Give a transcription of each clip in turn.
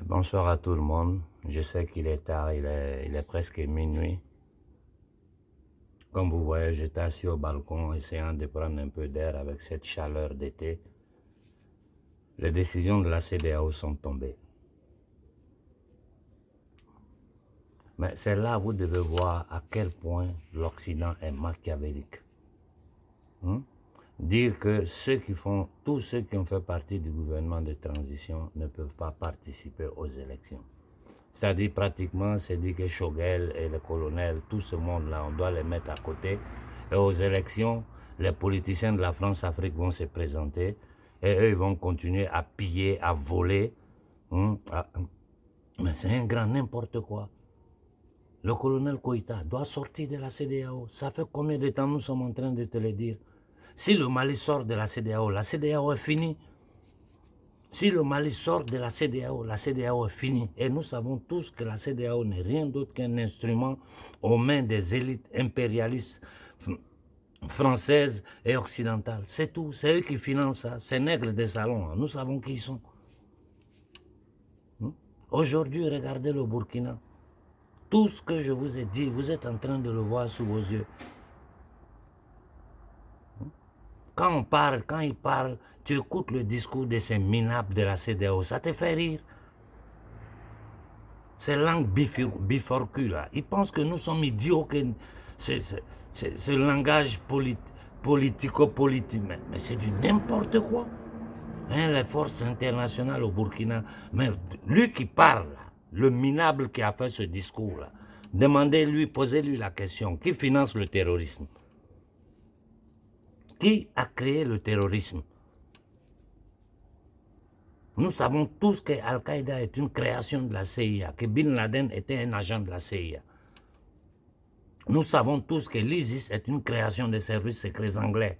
Bonsoir à tout le monde. Je sais qu'il est tard, il est presque minuit. Comme vous voyez, j'étais assis au balcon essayant de prendre un peu d'air avec cette chaleur d'été. Les décisions de la CEDEAO sont tombées. Mais c'est là que vous devez voir à quel point l'Occident est machiavélique. Dire que tous ceux qui ont fait partie du gouvernement de transition ne peuvent pas participer aux élections. C'est-à-dire pratiquement, c'est dit que Choguel et le colonel, tout ce monde-là, on doit les mettre à côté. Et aux élections, les politiciens de la France-Afrique vont se présenter et eux, ils vont continuer à piller, à voler. Mais c'est un grand n'importe quoi. Le colonel Koïta doit sortir de la CEDEAO. Ça fait combien de temps nous sommes en train de te le dire? Si le Mali sort de la CEDEAO est finie. Si le Mali sort de la CEDEAO est finie. Et nous savons tous que la CEDEAO n'est rien d'autre qu'un instrument aux mains des élites impérialistes françaises et occidentales. C'est tout. C'est eux qui financent ça. Ces nègres des salons, nous savons qui ils sont. Aujourd'hui, regardez le Burkina. Tout ce que je vous ai dit, vous êtes en train de le voir sous vos yeux. Quand ils parlent, tu écoutes le discours de ces minables de la CEDEAO, ça te fait rire. Ces langues bifurcues là, ils pensent que nous sommes idiots, que ce langage politico-politique, mais c'est du n'importe quoi. Hein, les forces internationales au Burkina, mais lui qui parle, le minable qui a fait ce discours là, demandez-lui, posez-lui la question, qui finance le terrorisme? Qui a créé le terrorisme? Nous savons tous que Al-Qaïda est une création de la CIA, que Bin Laden était un agent de la CIA. Nous savons tous que l'ISIS est une création des services secrets anglais.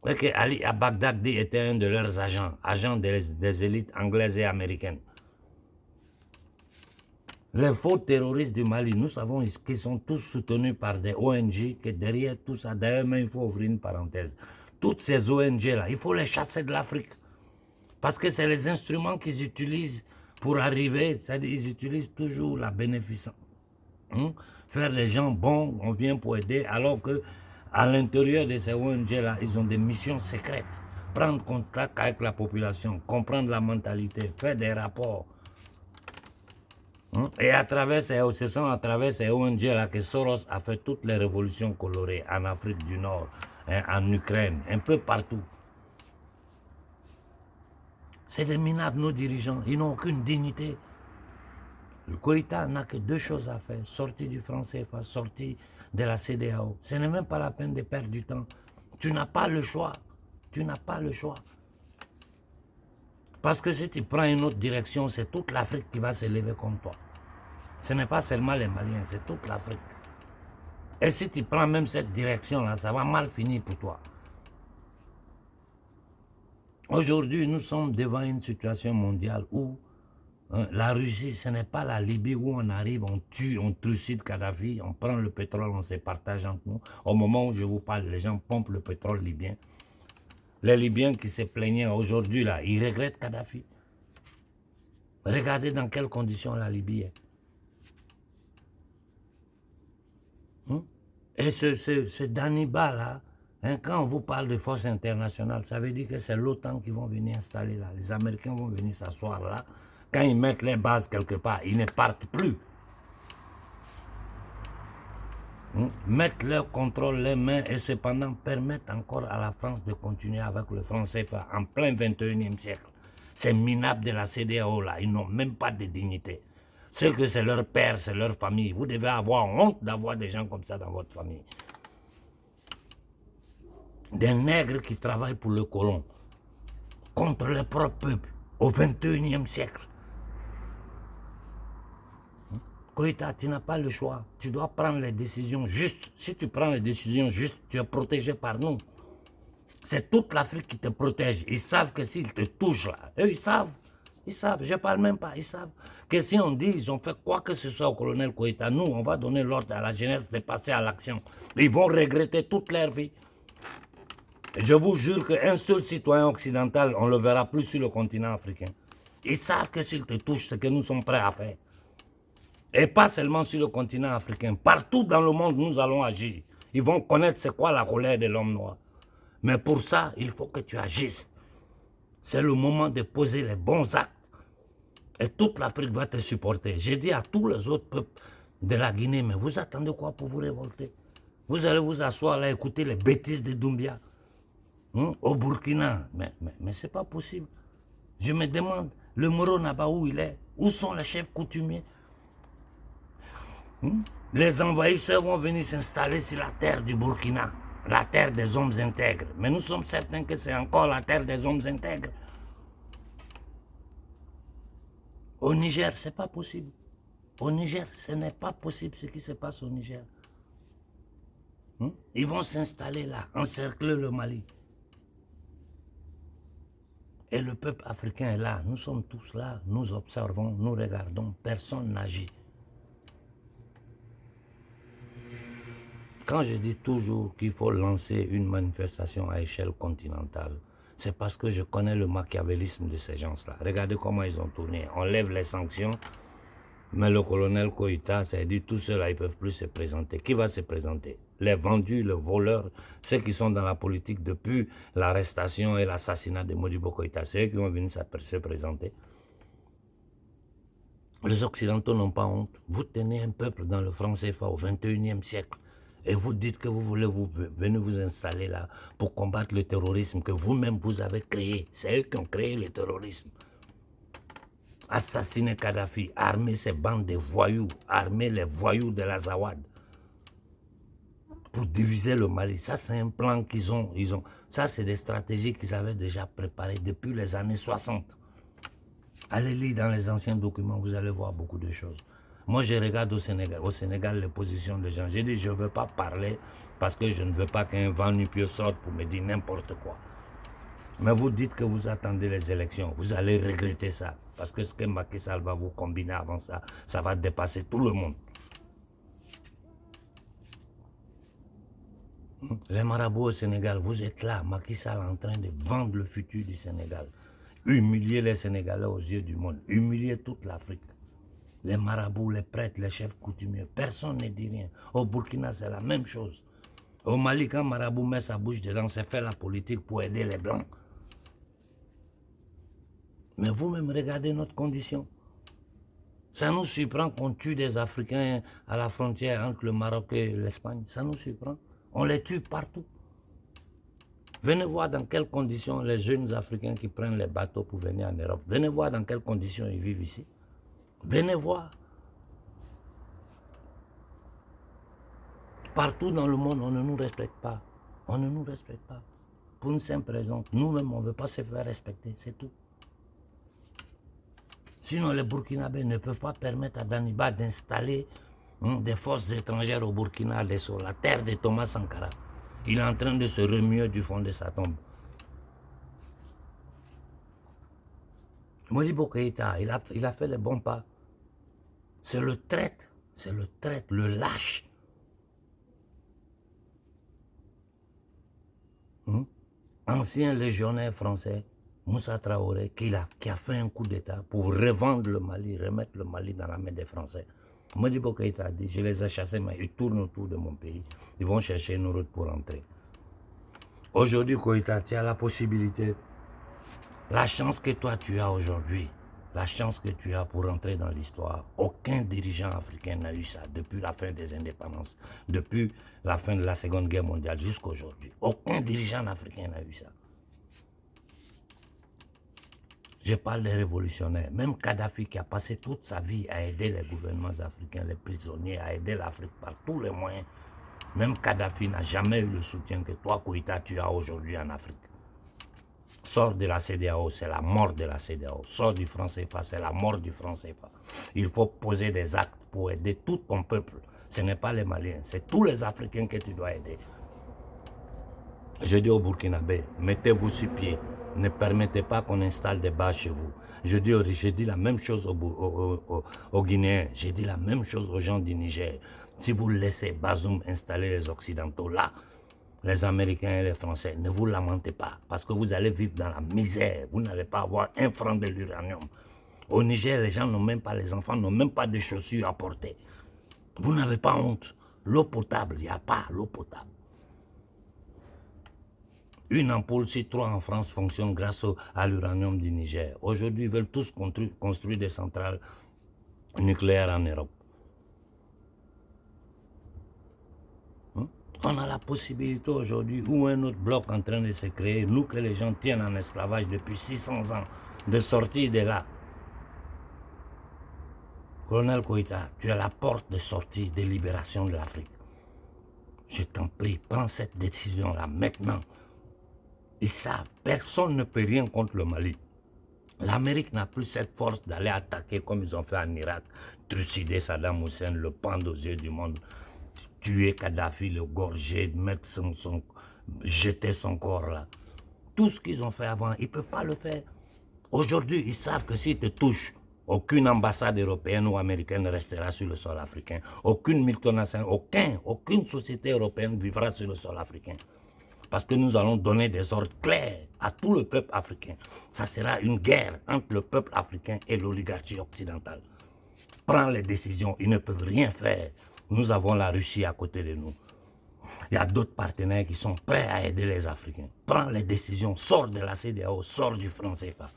Et que Ali Baghdadi était un de leurs agents des élites anglaises et américaines. Les faux terroristes du Mali, nous savons qu'ils sont tous soutenus par des ONG, que derrière tout ça, d'ailleurs, il faut ouvrir une parenthèse. Toutes ces ONG-là, il faut les chasser de l'Afrique. Parce que c'est les instruments qu'ils utilisent pour arriver, c'est-à-dire ils utilisent toujours la bénéficence. Faire des gens bons, on vient pour aider, alors que à l'intérieur de ces ONG-là, ils ont des missions secrètes. Prendre contact avec la population, comprendre la mentalité, faire des rapports. Et ce sont à travers ces ONG-là que Soros a fait toutes les révolutions colorées en Afrique du Nord, en Ukraine, un peu partout. C'est des minables, nos dirigeants. Ils n'ont aucune dignité. Le Koïta n'a que deux choses à faire. Sortir du franc CFA, sortir de la CEDEAO. Ce n'est même pas la peine de perdre du temps. Tu n'as pas le choix. Tu n'as pas le choix. Parce que si tu prends une autre direction, c'est toute l'Afrique qui va se lever contre toi. Ce n'est pas seulement les Maliens, c'est toute l'Afrique. Et si tu prends même cette direction-là, ça va mal finir pour toi. Aujourd'hui, nous sommes devant une situation mondiale où la Russie, ce n'est pas la Libye où on arrive, on tue, on trucide Kadhafi, on prend le pétrole, on se partage entre nous. Au moment où je vous parle, les gens pompent le pétrole libyen. Les Libyens qui se plaignaient aujourd'hui, là, ils regrettent Kadhafi. Regardez dans quelles conditions la Libye est. Et ce Daniba là, quand on vous parle de force internationale, ça veut dire que c'est l'OTAN qui vont venir installer là. Les Américains vont venir s'asseoir là. Quand ils mettent les bases quelque part, ils ne partent plus. Mettre leur contrôle les mains et cependant permettre encore à la France de continuer avec le franc CFA en plein 21e siècle. Ces minables de la CEDEAO là, ils n'ont même pas de dignité. Ceux que c'est leur père, c'est leur famille. Vous devez avoir honte d'avoir des gens comme ça dans votre famille. Des nègres qui travaillent pour le colon, contre leur propre peuple, au 21e siècle. Koïta, tu n'as pas le choix. Tu dois prendre les décisions justes. Si tu prends les décisions justes, tu es protégé par nous. C'est toute l'Afrique qui te protège. Ils savent que s'ils te touchent là, eux ils savent. Ils savent, je ne parle même pas, ils savent. Que si on dit, ils ont fait quoi que ce soit au colonel Koïta, nous, on va donner l'ordre à la jeunesse de passer à l'action. Ils vont regretter toute leur vie. Et je vous jure qu'un seul citoyen occidental, on ne le verra plus sur le continent africain. Ils savent que s'ils te touchent, ce que nous sommes prêts à faire. Et pas seulement sur le continent africain. Partout dans le monde, nous allons agir. Ils vont connaître c'est quoi la colère de l'homme noir. Mais pour ça, il faut que tu agisses. C'est le moment de poser les bons actes. Et toute l'Afrique va te supporter. J'ai dit à tous les autres peuples de la Guinée, mais vous attendez quoi pour vous révolter? Vous allez vous asseoir là, écouter les bêtises de Doumbia. Au Burkina. Mais ce n'est pas possible. Je me demande, le Moro Naba où il est? Où sont les chefs coutumiers? Les envahisseurs vont venir s'installer sur la terre du Burkina, la terre des hommes intègres. Mais nous sommes certains que c'est encore la terre des hommes intègres. Au Niger, ce n'est pas possible. Au Niger, ce n'est pas possible ce qui se passe au Niger. Ils vont s'installer là, encercler le Mali. Et le peuple africain est là. Nous sommes tous là, nous observons, nous regardons, personne n'agit. Quand je dis toujours qu'il faut lancer une manifestation à échelle continentale, c'est parce que je connais le machiavélisme de ces gens-là. Regardez comment ils ont tourné. On lève les sanctions, mais le colonel Koïta s'est dit tout ceux-là, ils ne peuvent plus se présenter. Qui va se présenter? Les vendus, les voleurs, ceux qui sont dans la politique depuis l'arrestation et l'assassinat de Modibo Koïta, c'est eux qui vont venir se présenter. Les Occidentaux n'ont pas honte. Vous tenez un peuple dans le franc CFA au XXIe siècle et vous dites que vous voulez venir vous installer là pour combattre le terrorisme que vous-même vous avez créé. C'est eux qui ont créé le terrorisme. Assassiner Kadhafi, armer ces bandes de voyous, armer les voyous de l'Azawad pour diviser le Mali. Ça, c'est un plan qu'ils ont. Ça, c'est des stratégies qu'ils avaient déjà préparées depuis les années 60. Allez lire dans les anciens documents, vous allez voir beaucoup de choses. Moi, je regarde au Sénégal les positions des gens. J'ai dit, je ne veux pas parler parce que je ne veux pas qu'un vent nu-pied sorte pour me dire n'importe quoi. Mais vous dites que vous attendez les élections. Vous allez regretter ça. Parce que ce que Macky Sall va vous combiner avant ça, ça va dépasser tout le monde. Les marabouts au Sénégal, vous êtes là. Macky Sall est en train de vendre le futur du Sénégal. Humilier les Sénégalais aux yeux du monde. Humilier toute l'Afrique. Les marabouts, les prêtres, les chefs coutumiers, personne ne dit rien. Au Burkina, c'est la même chose. Au Mali, quand marabout met sa bouche dedans, c'est faire la politique pour aider les Blancs. Mais vous-même, regardez notre condition. Ça nous surprend qu'on tue des Africains à la frontière entre le Maroc et l'Espagne. Ça nous surprend. On les tue partout. Venez voir dans quelles conditions les jeunes Africains qui prennent les bateaux pour venir en Europe. Venez voir dans quelles conditions ils vivent ici. Venez voir. Partout dans le monde, on ne nous respecte pas. On ne nous respecte pas. Pour une simple raison, nous-mêmes, on ne veut pas se faire respecter, c'est tout. Sinon, les Burkinabés ne peuvent pas permettre à Daniba d'installer des forces étrangères au Burkina, sur la terre de Thomas Sankara. Il est en train de se remuer du fond de sa tombe. Modibo Keïta, il a fait les bons pas. C'est le traître, le lâche. Ancien légionnaire français, Moussa Traoré, qui a fait un coup d'État pour revendre le Mali, remettre le Mali dans la main des Français. Modibo Keïta a dit, je les ai chassés, mais ils tournent autour de mon pays. Ils vont chercher une route pour entrer. Aujourd'hui, Keïta, tu as la possibilité, la chance que toi tu as aujourd'hui, la chance que tu as pour entrer dans l'histoire. Aucun dirigeant africain n'a eu ça depuis la fin des indépendances, depuis la fin de la Seconde Guerre mondiale jusqu'à aujourd'hui. Aucun dirigeant africain n'a eu ça. Je parle des révolutionnaires. Même Kadhafi qui a passé toute sa vie à aider les gouvernements africains, les prisonniers, à aider l'Afrique par tous les moyens. Même Kadhafi n'a jamais eu le soutien que toi, Koïta, tu as aujourd'hui en Afrique. Sors de la CEDEAO, c'est la mort de la CEDEAO. Sors du franc CFA, c'est la mort du franc CFA. Il faut poser des actes pour aider tout ton peuple. Ce n'est pas les Maliens, c'est tous les Africains que tu dois aider. Je dis aux Burkinabés, mettez-vous sur pied. Ne permettez pas qu'on installe des bases chez vous. Je dis la même chose aux Guinéens. J'ai dit la même chose aux gens du Niger. Si vous laissez Bazoum installer les Occidentaux là, les Américains et les Français, ne vous lamentez pas, parce que vous allez vivre dans la misère. Vous n'allez pas avoir un franc de l'uranium. Au Niger, les gens n'ont même pas, les enfants n'ont même pas de chaussures à porter. Vous n'avez pas honte. L'eau potable, il n'y a pas l'eau potable. Une ampoule sur 3 en France fonctionne grâce à l'uranium du Niger. Aujourd'hui, ils veulent tous construire des centrales nucléaires en Europe. On a la possibilité aujourd'hui, ou un autre bloc en train de se créer, nous que les gens tiennent en esclavage depuis 600 ans, de sortir de là. Colonel Koïta, tu es la porte de sortie de libération de l'Afrique. Je t'en prie, prends cette décision-là maintenant. Ils savent, personne ne peut rien contre le Mali. L'Amérique n'a plus cette force d'aller attaquer comme ils ont fait en Irak, trucider Saddam Hussein, le pendre aux yeux du monde, tuer Kadhafi, le gorger, mettre jeter son corps là. Tout ce qu'ils ont fait avant, ils ne peuvent pas le faire. Aujourd'hui, ils savent que s'ils te touchent, aucune ambassade européenne ou américaine ne restera sur le sol africain. Aucune multinationale, aucune société européenne vivra sur le sol africain. Parce que nous allons donner des ordres clairs à tout le peuple africain. Ça sera une guerre entre le peuple africain et l'oligarchie occidentale. Prends les décisions, ils ne peuvent rien faire. Nous avons la Russie à côté de nous. Il y a d'autres partenaires qui sont prêts à aider les Africains. Prends les décisions, sors de la CEDEAO, sors du franc CFA.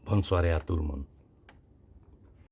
Bonne soirée à tout le monde.